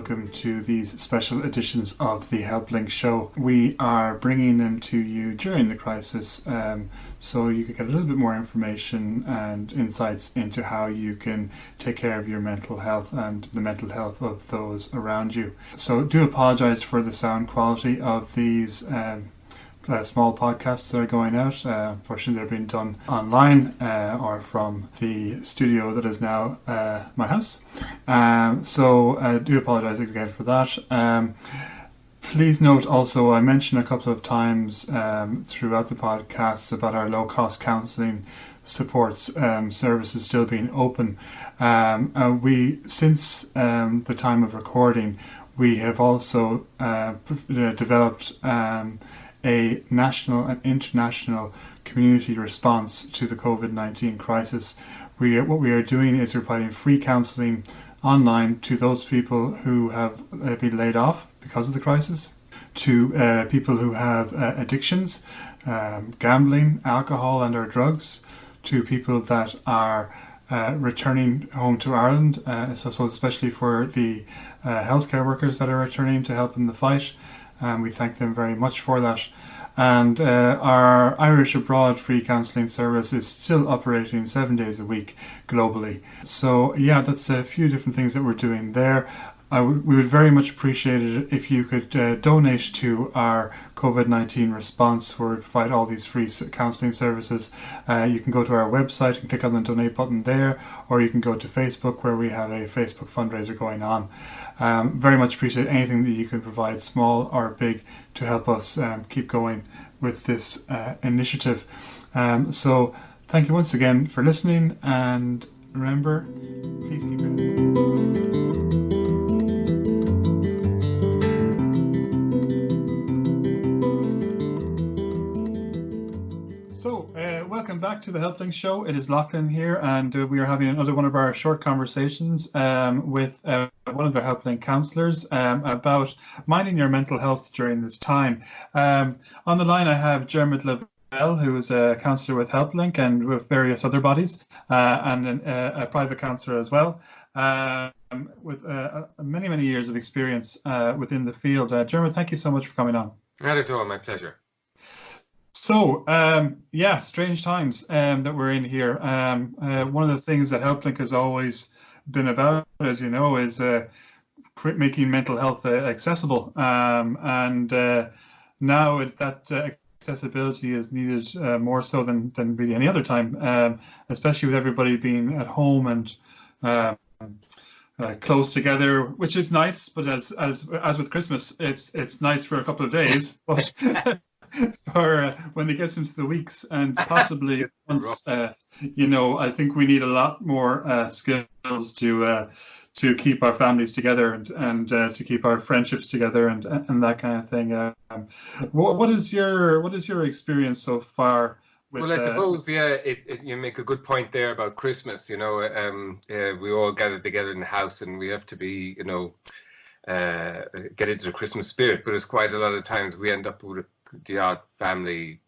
welcome to these special editions of the Helplink Show. We are bringing them to you during the crisis so you can get a little bit more information and insights into how you can take care of your mental health and the mental health of those around you. So do apologise for the sound quality of these small podcasts that are going out. Unfortunately, they're being done online or from the studio that is now my house. So do apologise again for that. Please note also, I mentioned a couple of times throughout the podcasts about our low-cost counselling supports services still being open. We, since the time of recording, we have also developed a national and international community response to the COVID-19 crisis. What we are doing is providing free counselling online to those people who have been laid off because of the crisis, to people who have addictions, gambling, alcohol and or drugs, to people that are returning home to Ireland, so I suppose especially for the healthcare workers that are returning to help in the fight. We thank them very much for that. And our Irish Abroad free counselling service is still operating 7 days a week globally. So yeah, that's a few different things that we're doing there. We would very much appreciate it if you could donate to our COVID-19 response, where we provide all these free counselling services. You can go to our website and click on the donate button there, or you can go to Facebook, where we have a Facebook fundraiser going on. Very much appreciate anything that you can provide, small or big, to help us keep going with this initiative. So thank you once again for listening, and remember, please keep your head. Welcome back to the Helplink Show. It is Lachlan here, and we are having another one of our short conversations with one of our Helplink counsellors about minding your mental health during this time. On the line I have Dermot Lavelle, who is a counsellor with Helplink and with various other bodies, and a private counsellor as well, with many years of experience within the field. Dermot, thank you so much for coming on. Not at all, my pleasure. So, strange times that we're in here. One of the things that Helplink has always been about, as you know, is making mental health accessible. And now that accessibility is needed more so than really any other time, especially with everybody being at home and close together, which is nice. But as with Christmas, it's nice for a couple of days. But for when it gets into the weeks, and possibly once, I think we need a lot more skills to keep our families together and to keep our friendships together and that kind of thing. What is your experience so far? Well, I suppose, you make a good point there about Christmas. We all gather together in the house, and we have to be, get into the Christmas spirit. But it's quite a lot of times we end up with the odd family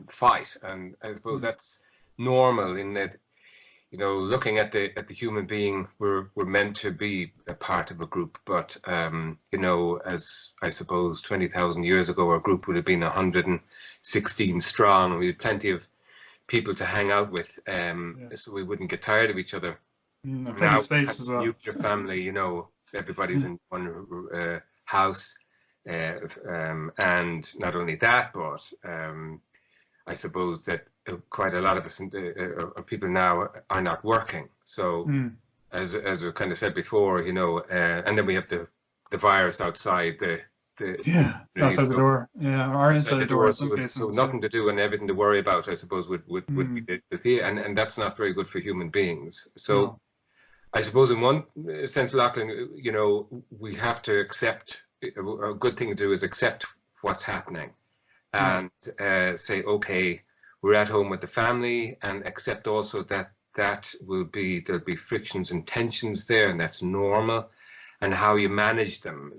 fight, and I suppose that's normal in that, looking at the human being, we're meant to be a part of a group, but as I suppose 20,000 years ago, our group would have been 116 strong, and we had plenty of people to hang out with, so we wouldn't get tired of each other. Now, space as well. Nuclear family, everybody's in one house. And not only that, but I suppose that quite a lot of us people now are not working. So as we kind of said before, and then we have the virus outside outside the door, or inside the door in some cases. So nothing to do and everything to worry about, I suppose, would be the fear, and that's not very good for human beings. So no. I suppose in one sense, Lachlan, we have to accept. A good thing to do is accept what's happening and say, okay, we're at home with the family, and accept also that there'll be frictions and tensions there, and that's normal, and how you manage them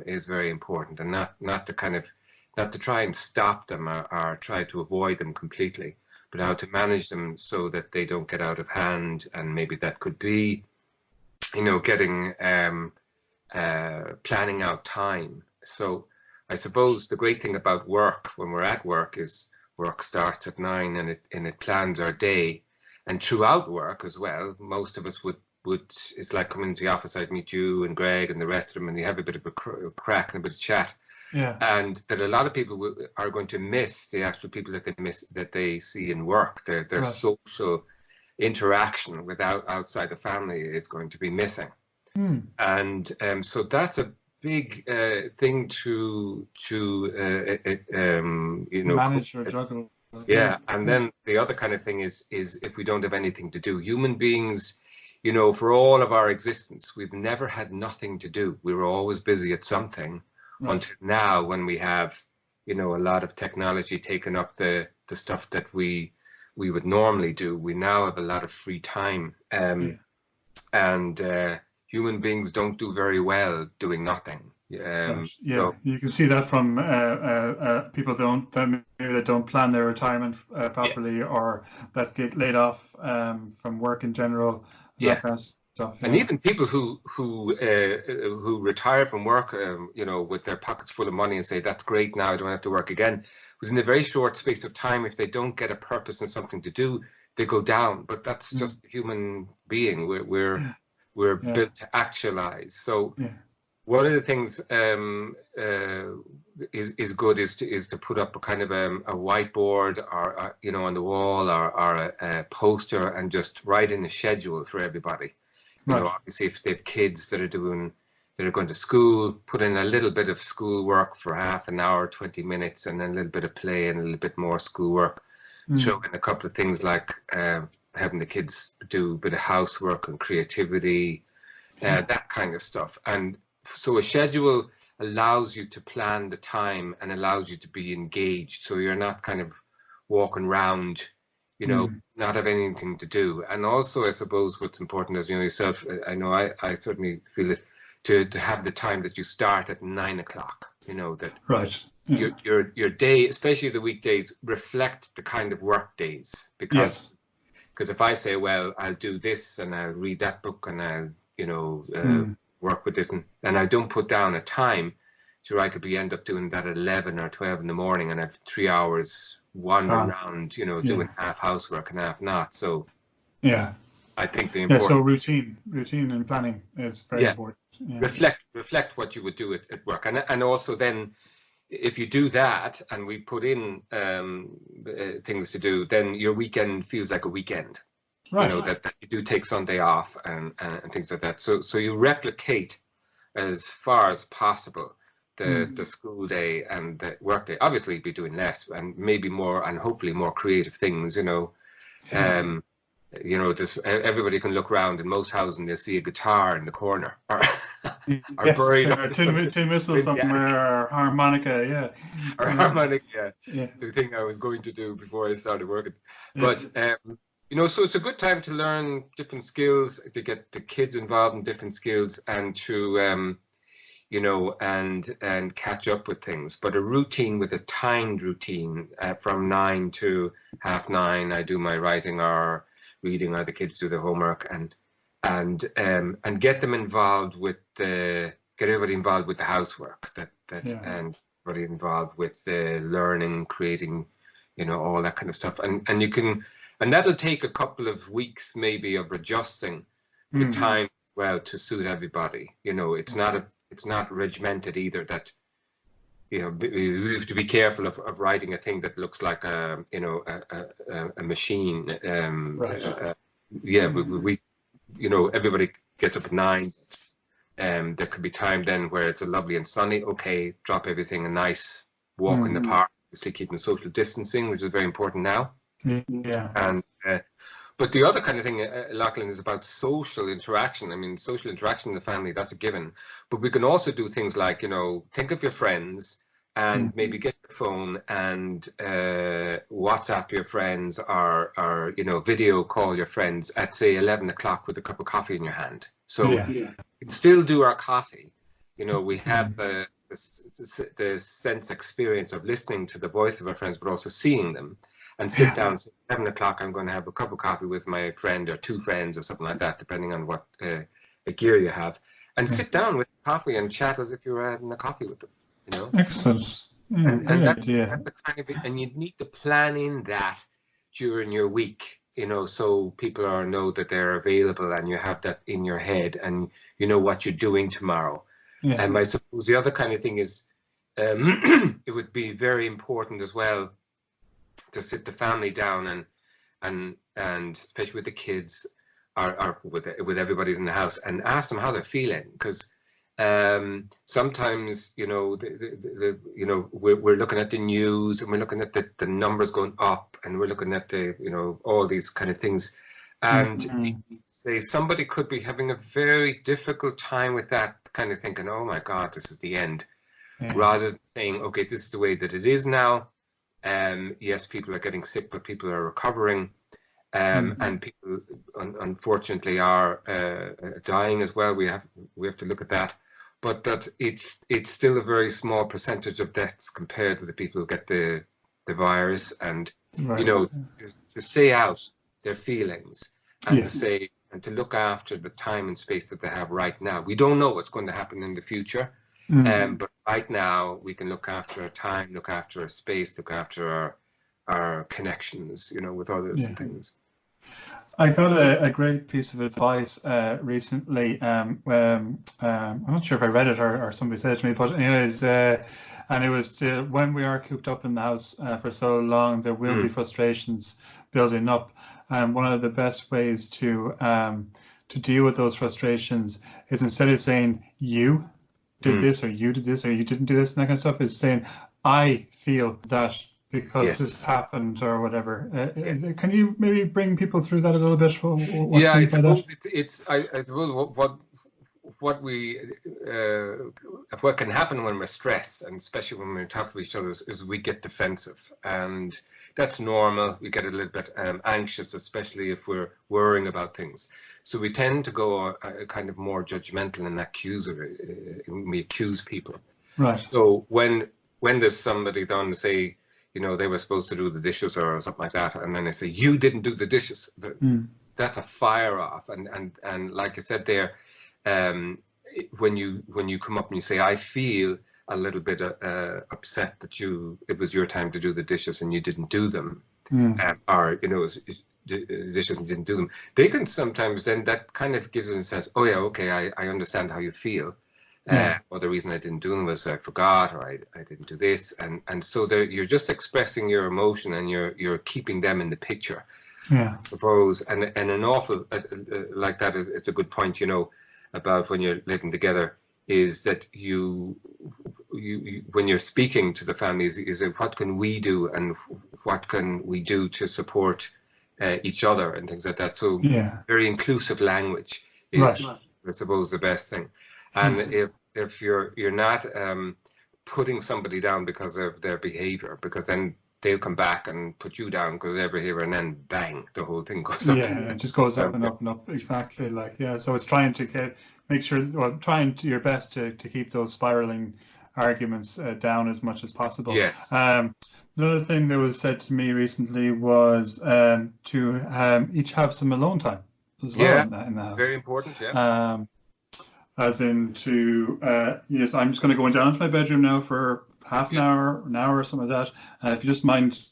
is very important, and not to try and stop them or try to avoid them completely, but how to manage them so that they don't get out of hand. And maybe that could be, getting planning out time. So I suppose the great thing about work, when we're at work, is work starts at 9 and it plans our day. And throughout work as well, most of us would it's like coming into the office. I'd meet you and Greg and the rest of them, and you have a bit of a crack and a bit of chat. Yeah. And that a lot of people are going to miss the actual people that they see in work. Their Right. social interaction outside the family is going to be missing. And so that's a big thing to manage or juggle. Yeah, and then the other kind of thing is if we don't have anything to do. Human beings, for all of our existence, we've never had nothing to do. We were always busy at something. Right. Until now, when we have, a lot of technology taking up the stuff that we would normally do. We now have a lot of free time, and human beings don't do very well doing nothing. So you can see that from people that don't plan their retirement properly, or that get laid off from work in general. That kind of stuff. And even people who retire from work, with their pockets full of money and say, "That's great, now I don't have to work again." Within a very short space of time, if they don't get a purpose and something to do, they go down. But that's just human being. We're built to actualize. So. Yeah. One of the things is good is to put up a kind of a whiteboard or on the wall or a poster and just write in a schedule for everybody. Obviously if they have kids that are going to school, put in a little bit of school work for half an hour, 20 minutes, and then a little bit of play and a little bit more school work. Show in a couple of things like having the kids do a bit of housework and creativity, that kind of stuff. And so a schedule allows you to plan the time and allows you to be engaged. So you're not kind of walking around, not have anything to do. And also, I suppose what's important is, yourself, I know I certainly feel it, to have the time that you start at 9 o'clock, that right. Your day, especially the weekdays, reflect the kind of work days. Because if I say, well, I'll do this and I'll read that book and I'll, work with this, and I don't put down a time, sure, I could end up doing that at 11 or 12 in the morning and have 3 hours wandering around, doing half housework and half not. So I think the important. So routine and planning is very important. Yeah. Reflect what you would do at work, and also then, if you do that and we put in things to do, then your weekend feels like a weekend. Right. That you do take Sunday off and things like that. So you replicate as far as possible the school day and the work day. Obviously, you'd be doing less and maybe more and hopefully more creative things. Just everybody can look around in most houses and they'll see a guitar in the corner or buried or tin whistle somewhere, or harmonica. Or harmonica. The thing I was going to do before I started working, but. So it's a good time to learn different skills, to get the kids involved in different skills, and to, and catch up with things. But a routine with a timed routine from 9 to 9:30, I do my writing or reading, or the kids do their homework, and get them involved with get everybody involved with the housework, and everybody involved with the learning, creating, all that kind of stuff, and you can. And that'll take a couple of weeks maybe of adjusting the time well to suit everybody. It's not regimented either. That you have to be careful of writing a thing that looks like a machine. Right. We everybody gets up at 9. There could be time then where it's a lovely and sunny. Okay, drop everything, a nice walk in the park. Obviously keeping social distancing, which is very important now. And but the other kind of thing, Lachlan, is about social interaction. I mean, social interaction in the family, that's a given. But we can also do things like, think of your friends and maybe get your phone and WhatsApp your friends or video call your friends at, say, 11 o'clock with a cup of coffee in your hand. So we can still do our coffee. We have the sense experience of listening to the voice of our friends, but also seeing them. And sit down, say, 7 o'clock, I'm going to have a cup of coffee with my friend or two friends or something like that, depending on what gear you have. and sit down with coffee and chat as if you were having a coffee with them, you know. Excellent. Yeah, And great idea. that's the kind of, and you need to plan in that during your week, you know, so people know that they're available and you have that in your head and you know what you're doing tomorrow. Yeah. And I suppose the other kind of thing is, it would be very important as well to sit the family down and especially with the kids or with everybody's in the house and ask them how they're feeling, because sometimes, you know, you know, we're looking at the news and we're looking at the numbers going up and we're looking at the, you know, all these kind of things, and say somebody could be having a very difficult time with that, kind of thinking, oh my God, this is the end, rather than saying, okay, this is the way that it is now. Yes, people are getting sick, but people are recovering. And people unfortunately are dying as well. We have to look at that, but that it's still a very small percentage of deaths compared to the people who get the virus, and you know, to say out their feelings and to say and to look after the time and space that they have right now. We don't know what's going to happen in the future, but right now we can look after our time, look after our space, look after our connections, you know, with others and things. I got a great piece of advice recently. I'm not sure if I read it or somebody said it to me, but anyways, and it was when we are cooped up in the house for so long, there will be frustrations building up. And one of the best ways to deal with those frustrations is, instead of saying you did this or you did this or you didn't do this and that kind of stuff, is saying I feel that because this happened or whatever. Can you maybe bring people through that a little bit? I suppose I suppose what can happen when we're stressed, and especially when we're on top of each other, is we get defensive, and that's normal. We get a little bit anxious, especially if we're worrying about things. So we tend to go kind of more judgmental and accusory. We accuse people. Right. So when there's somebody down to say, you know, they were supposed to do the dishes or something like that, and then they say you didn't do the dishes, that's a fire off. And like I said there, when you come up and you say I feel a little bit upset that it was your time to do the dishes and you didn't do them, or you know, dishes and didn't do them, they can sometimes, then that kind of gives us a sense, oh yeah, okay, I understand how you feel. Or the reason I didn't do them was I forgot, or I didn't do this, and so you're just expressing your emotion and you're keeping them in the picture. I suppose, and an awful like that. It's a good point, you know, about when you're living together, is that you when you're speaking to the families, is what can we do and what can we do to support each other and things like that. So very inclusive language is, I suppose, the best thing. And if you're not putting somebody down because of their behavior, because then they'll come back and put you down because of their behavior, and then bang, the whole thing goes up. Yeah, it just goes up and up and up. Exactly. Like, so it's trying to make sure, trying to your best to keep those spiraling arguments down as much as possible. Yes. Another thing that was said to me recently was to each have some alone time as well in the house. Very important. Yeah. As in to, yes, I'm just going to go down to my bedroom now for half an hour or something like that. If you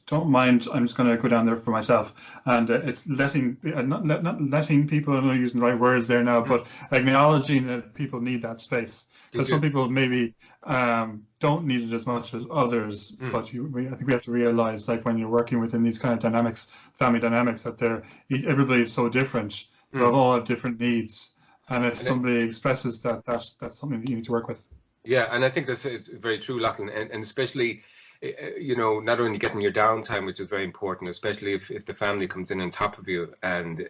don't mind, I'm just going to go down there for myself. And it's letting, not letting people, I'm not using the right words there now, but acknowledging that people need that space. Because some people maybe don't need it as much as others, but I think we have to realize, like when you're working within these kind of dynamics, family dynamics, that everybody is so different. We all have different needs. And if somebody expresses that, that's something that you need to work with. Yeah, and I think it's very true, Lachlan, and especially, you know, not only getting your downtime, which is very important, especially if the family comes in on top of you, and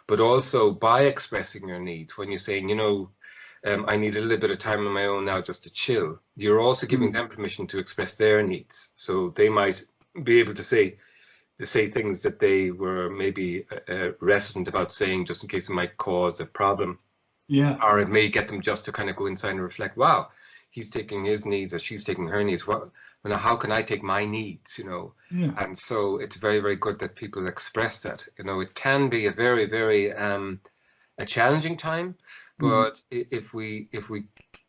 but also by expressing your needs. When you're saying, you know, I need a little bit of time on my own now just to chill, you're also giving them permission to express their needs. So they might be able to say things that they were maybe reticent about saying, just in case it might cause a problem. Yeah. Or it may get them just to kind of go inside and reflect, wow, he's taking his needs or she's taking her needs. Well, how can I take my needs, you know? Yeah. And so it's very, very good that people express that. You know, it can be a very, very a challenging time, But if we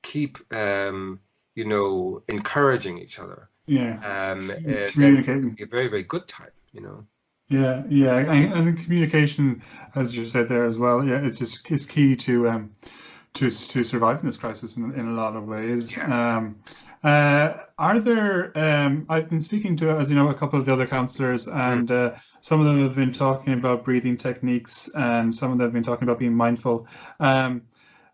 keep encouraging each other, then communicating. it'll be a very, very good time, Yeah, and communication, as you said there as well. Yeah, it's key to surviving this crisis in a lot of ways. Yeah. Are there? I've been speaking to, as you know, a couple of the other counsellors, and some of them have been talking about breathing techniques, and some of them have been talking about being mindful.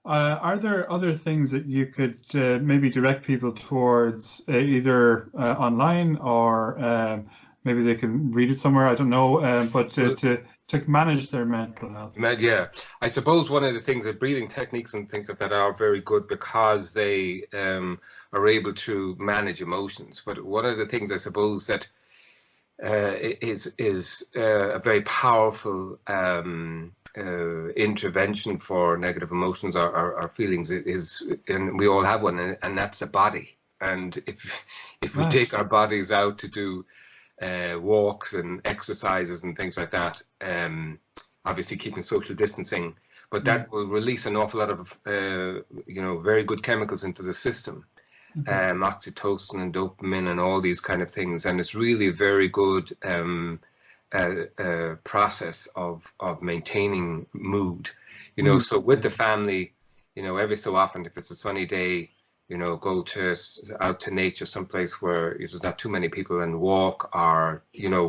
Are there other things that you could maybe direct people towards, either online or maybe they can read it somewhere? I don't know, but to manage their mental health. Yeah, I suppose one of the things that breathing techniques and things like that are very good because they are able to manage emotions. But one of the things I suppose that is a very powerful intervention for negative emotions or feelings is, and we all have one, and that's a body. And if we take our bodies out to do walks and exercises and things like that, obviously keeping social distancing, but that will release an awful lot of very good chemicals into the system, oxytocin and dopamine and all these kind of things, and it's really a very good process of maintaining mood, so with the family, every so often, if it's a sunny day, go out to nature, someplace where there's not too many people, and walk, or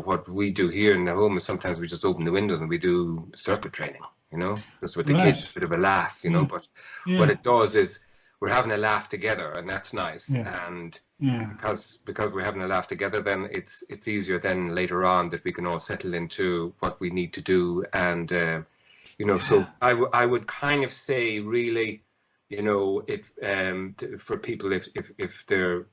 what we do here in the home is sometimes we just open the windows and we do circuit training, just with the kids, a bit of a laugh, but what it does is we're having a laugh together, and that's nice. And because we're having a laugh together, then it's easier then later on that we can all settle into what we need to do. And so I would kind of say, really, if for people, if they're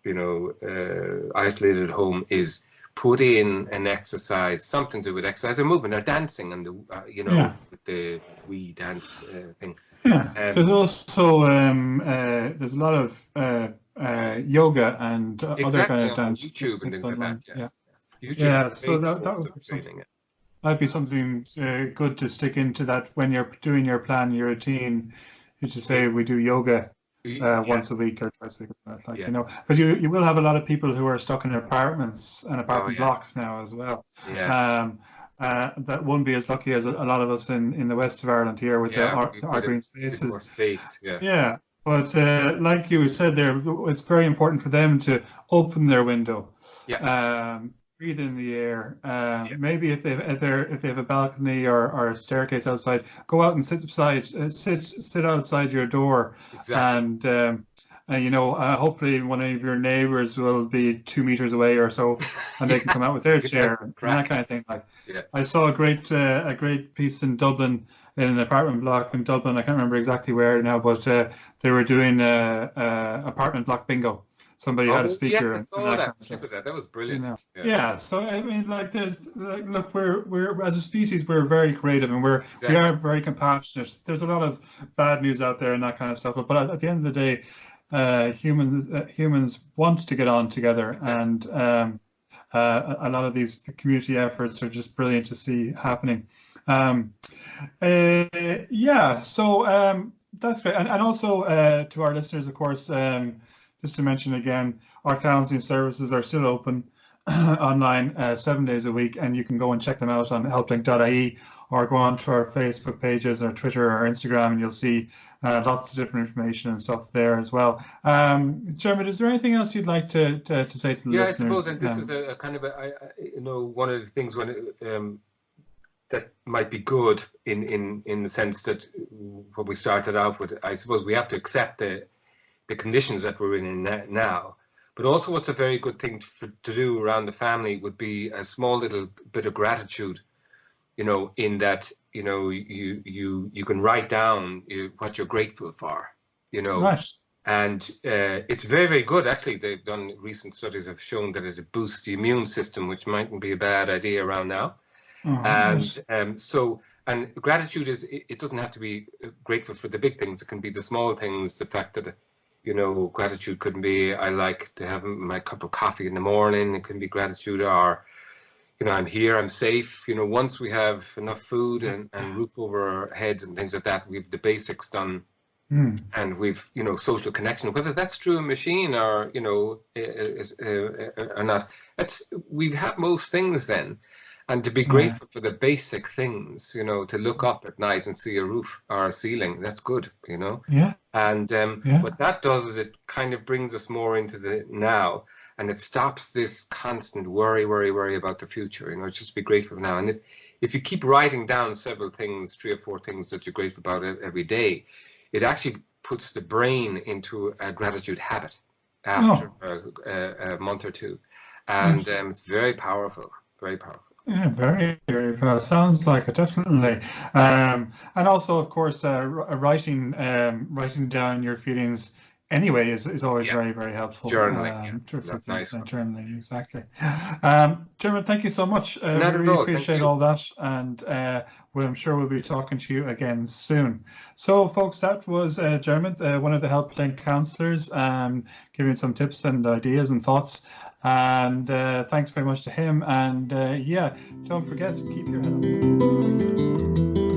isolated at home, is put in an exercise, something to do with exercise or movement or dancing, and with the wee dance thing. Yeah, there's also there's a lot of yoga and other kind of dance, YouTube and things like that. YouTube, so that'd be something good to stick into, that when you're doing your plan, your routine. You should say we do yoga once a week or twice a week, because you will have a lot of people who are stuck in apartments and apartment blocks now as well. That won't be as lucky as a lot of us in the west of Ireland here with our green spaces. More space, But like you said there, it's very important for them to open their window, breathe in the air. Maybe if they have a balcony or a staircase outside, go out and sit outside your door, and hopefully one of your neighbours will be 2 meters away or so, and they can come out with their chair and that kind of thing. I saw a great piece in Dublin, in an apartment block in Dublin. I can't remember exactly where now, but they were doing apartment block bingo. Somebody had a speaker. Yes, I saw that. That was brilliant. So I mean, look, we're as a species, we're very creative, and we are very compassionate. There's a lot of bad news out there and that kind of stuff, but at the end of the day, humans want to get on together, and a lot of these community efforts are just brilliant to see happening. So that's great, and also to our listeners, of course, just to mention again, our counselling services are still open online 7 days a week, and you can go and check them out on helplink.ie, or go on to our Facebook pages or Twitter or Instagram, and you'll see lots of different information and stuff there as well. Jeremy, is there anything else you'd like to say to the listeners? I suppose, and this is a kind of one of the things that might be good in the sense that what we started off with, I suppose we have to accept the conditions that we're in now. But also what's a very good thing to do around the family would be a small little bit of gratitude, in that, you can write down what you're grateful for, Right. And it's very, very good. Actually, they've done recent studies have shown that it boosts the immune system, which mightn't be a bad idea around now. And gratitude it doesn't have to be grateful for the big things. It can be the small things, the fact that gratitude could be, I like to have my cup of coffee in the morning. It can be gratitude, or, I'm here, I'm safe. Once we have enough food and roof over our heads and things like that, we have the basics done, and we've, social connection, whether that's through a machine or, or not. We have most things then. And to be grateful for the basic things, to look up at night and see a roof or a ceiling, that's good, Yeah. And what that does is it kind of brings us more into the now, and it stops this constant worry about the future. Just be grateful now. And if you keep writing down several things, 3 or 4 things that you're grateful about every day, it actually puts the brain into a gratitude habit after a month or two, and it's very powerful, very powerful. Yeah, very, very well. Sounds like it, definitely. And also, of course, writing down your feelings anyway is always very, very helpful. Journaling, nice. Journaling, exactly. Dermot, thank you so much. We really appreciate all that, and I'm sure we'll be talking to you again soon. So, folks, that was Dermot, one of the Helplink counsellors, giving some tips and ideas and thoughts. And thanks very much to him. And don't forget to keep your head up.